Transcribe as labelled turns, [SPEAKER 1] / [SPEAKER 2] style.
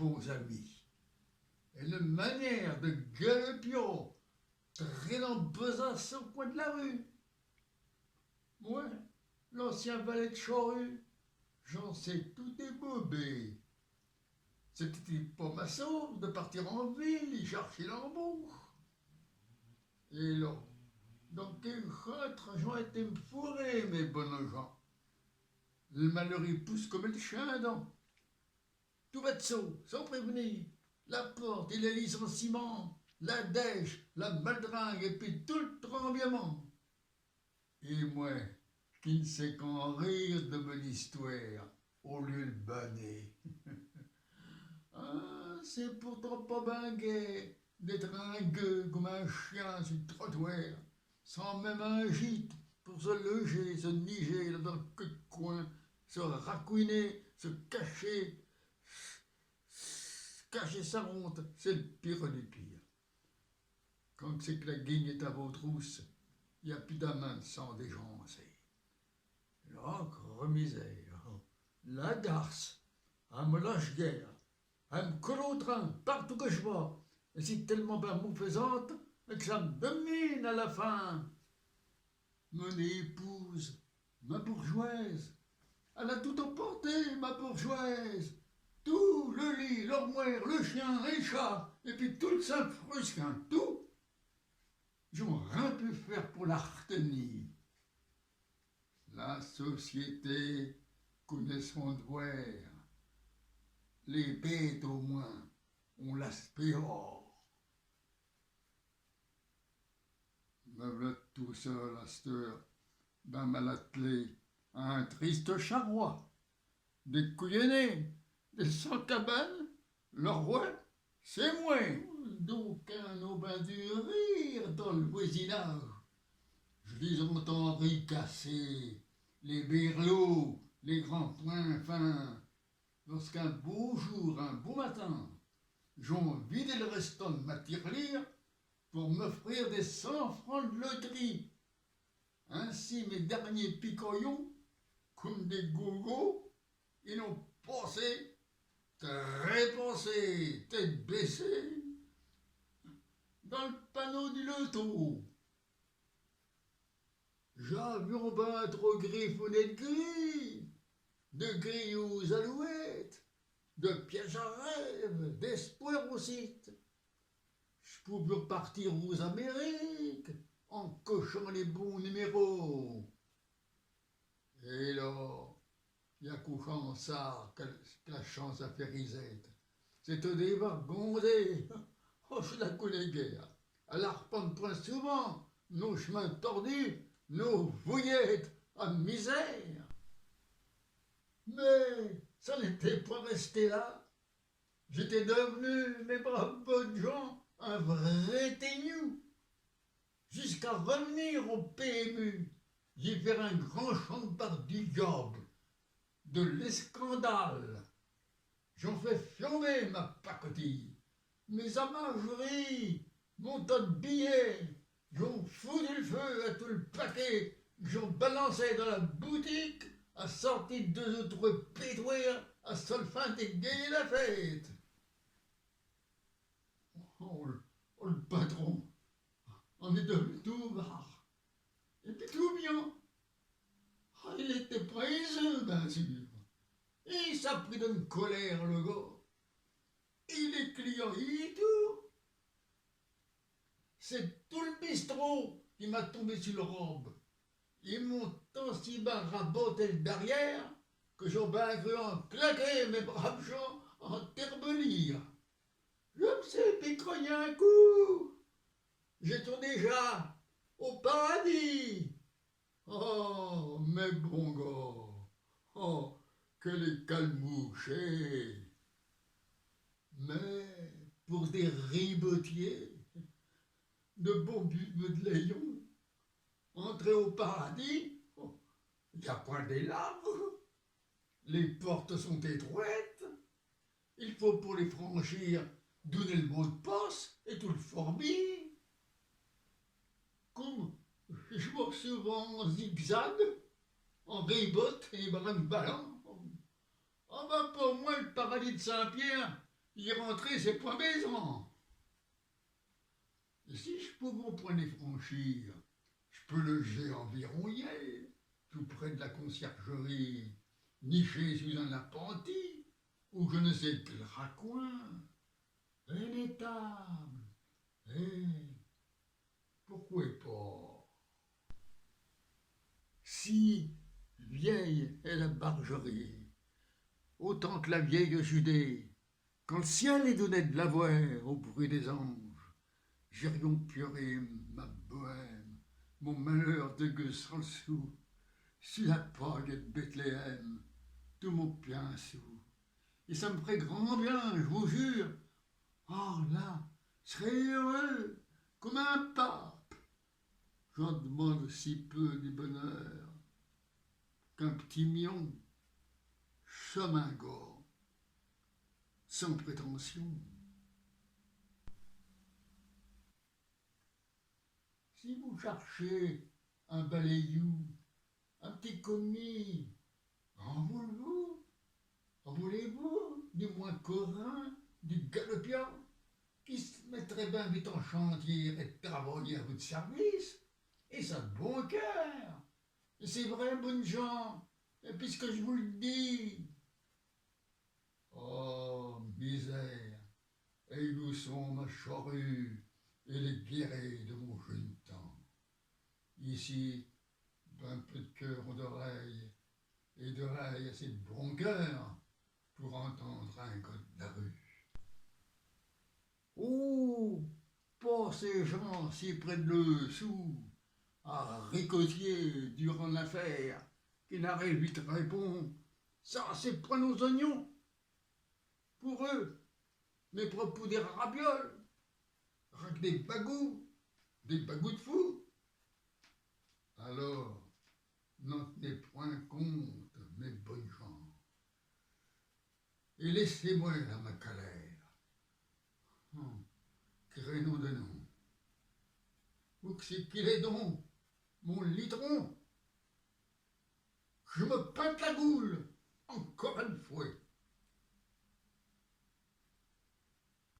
[SPEAKER 1] bons amis. Et une manière de galopio, traînant besace au coin de la rue. Moi, l'ancien valet de charrue, j'en sais tout débobé. C'était pas ma sauce de partir en ville y chercher l'embauche. Et là, dans quel châtre j'en étais me fourrer, mes bonnes gens. Le malheur y pousse comme le chien dans. Tout va de saut, sans prévenir. La porte et les licenciements, la dèche, la maldringue et puis tout le tremblement. Et moi, qui ne sais qu'en rire de mon histoire, au lieu de banner. Ah, c'est pourtant pas ben gai d'être un gueux comme un chien sur le trottoir, sans même un gîte pour se loger, se niger dans un queue de coin, se racouiner, se cacher, cacher sa honte, c'est le pire du pire. Quand c'est que la guigne est à vos trousses, il n'y a plus d'amant sans déjancer. La misère, la garce, elle me lâche guère, elle me colle au train partout que je vois, et c'est tellement bien mauvaisante que ça me domine à la fin. Mon épouse, ma bourgeoise, elle a tout emporté, ma bourgeoise. Tout, le lit, l'armoire, le chien, les chats, et puis tout le Saint-Frusquin, tout. J'aurais rien pu faire pour la retenir. La société connaît son devoir. Les bêtes, au moins, on l'aspire. Me voilà tout seul à cette heure, d'un mal attelé, à un triste charroi. Des couillonnés, des sans-cabanes, le roi, c'est moi. Donc un aubin du rire dans le voisinage. Je les entends ricasser, les berlots, les grands poings fins. Lorsqu'un beau jour, un beau matin, j'en vidé le restant de ma tirelire pour m'offrir des 100 francs de loterie. Ainsi mes derniers picoyons, comme des gogos, ils ont pensé, très pensé, tête baissée, dans le panneau du loto. J'avions ben trop griffonné de gris aux alouettes, de pièges à rêve, d'espoir aussi. Je pouvais repartir aux Amériques en cochant les bons numéros. Et là, il y a couchant ça que la chance a fait risette. C'est au départ gondé. Oh, je la connais guère. Elle arpente point souvent nos chemins tordus, nos fouillettes à misère. Mais ça n'était pas resté là. J'étais devenu, mes braves bonnes gens, un vrai teignou. Jusqu'à revenir au PMU, j'ai fait un grand chant du diable, de l'escandale. J'en fais flamber ma pacotille. Mes amageries, mon tas de billets, j'en foutu le feu à tout le paquet que j'en balançais dans la boutique, à sortir deux autres pétoires, à seule fin de gagner la fête. Oh, le patron, on est devenu tout barre. Et puis tout bien. Oh, il était présent, bien sûr. Et ça a pris d'une colère, le gars. Et les clients, et tout. C'est tout le bistrot qui m'a tombé sur le robe. Ils m'ont aussi bien raboté le derrière que j'ai bien cru en claquer mes braves gens en terbelir. Je me suis picoigné un coup. J'étais déjà au paradis. Oh, mes bons gars. Oh, que les calmouchés. Mais pour des ribotiers, de bons bulbes de Léon, entrer au paradis, il n'y a point des larves. Les portes sont étroites. Il faut pour les franchir donner le mot de passe et tout le forbi. Comme je vois souvent en zigzag, en ribote et brin de ballon. Ah ben pour moi le paradis de Saint-Pierre, y rentrer, c'est point maison. Et si je peux mon point les franchir, je peux loger environ hier, tout près de la conciergerie, niché sous un appentis, ou je ne sais quel raccoin, une étable, et pourquoi pas? Si vieille est la bargerie, autant que la vieille Judée, quand le ciel est donné de la voix au bruit des anges, j'irions piorer ma bohème, mon malheur de gueux sans sou, sur la paille de Bethléem, tout mon pinceau. Et ça me ferait grand bien, je vous jure. Oh là, je serais heureux, comme un pape. J'en demande si peu du bonheur qu'un petit mion, chemin-gors, sans prétention. Si vous cherchez un balayou, un petit commis, en voulez-vous? En voulez-vous du moins corin, du galopian, qui se mettrait bien vite en chantier et travailler à votre service? Et ça de bon cœur. Et c'est vrai, bonnes gens, et puisque je vous le dis. Oh, misère, et où sont ma charrue et les guérets de mon jeune temps? Ici, un peu de cœur ou d'oreille, et d'oreille assez de bon cœur pour entendre un code de la rue. Oh, pas ces gens si près de le sou, à ricotier durant l'affaire, qui n'arrive vite répond, ça c'est point nos oignons. Pour eux, mes propos des rabioles, rien que des bagous de fous. Alors, n'en tenez point compte, mes bonnes gens, et laissez-moi à ma colère. Créneau de nom. Où que c'est qu'il est donc, mon litron? Je me peinte la goule, encore une fois.